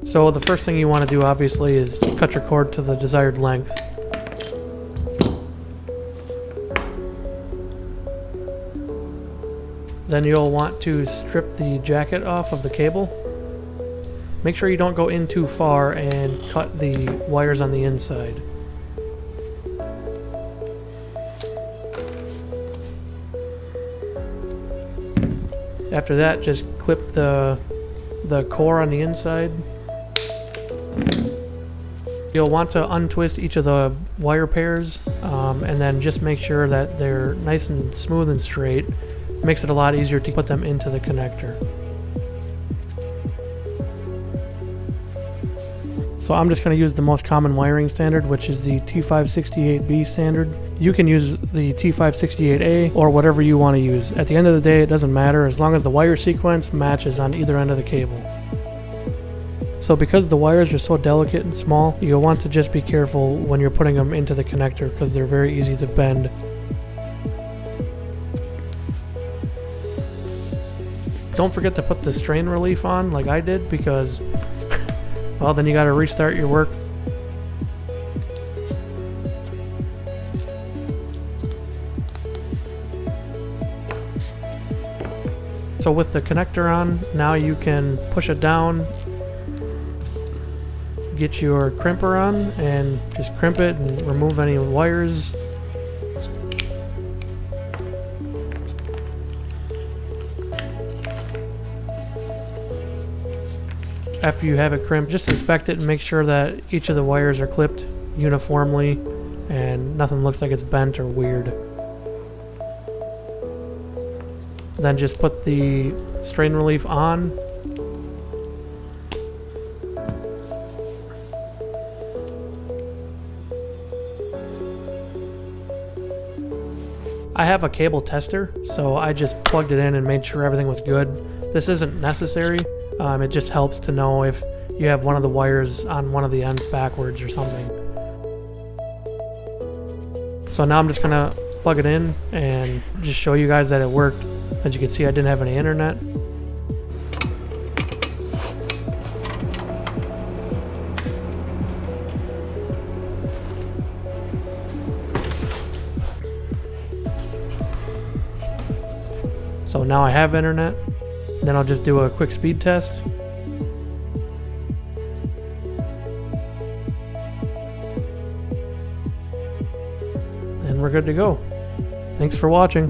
So the first thing you want to do obviously is cut your cord to the desired length. Then you'll want to strip the jacket off of the cable. Make sure you don't go in too far and cut the wires on the inside. After that, just clip the core on the inside. You'll want to untwist each of the wire pairs and then just make sure that they're nice and smooth and straight. Makes it a lot easier to put them into the connector. So I'm just going to use the most common wiring standard, which is the T-568B standard. You can use the T-568A or whatever you want to use. At the end of the day, it doesn't matter as long as the wire sequence matches on either end of the cable. So because the wires are so delicate and small, you'll want to just be careful when you're putting them into the connector because they're very easy to bend. Don't forget to put the strain relief on like I did, because well, then you got to restart your work. So with the connector on, now you can push it down, get your crimper on, and just crimp it and remove any wires. After you have it crimped, just inspect it and make sure that each of the wires are clipped uniformly and nothing looks like it's bent or weird. Then just put the strain relief on. I have a cable tester, so I just plugged it in and made sure everything was good. This isn't necessary. It just helps to know if you have one of the wires on one of the ends backwards or something. So now I'm just gonna plug it in and just show you guys that it worked. As you can see, I didn't have any internet. So now I have internet. Then I'll just do a quick speed test. And we're good to go. Thanks for watching.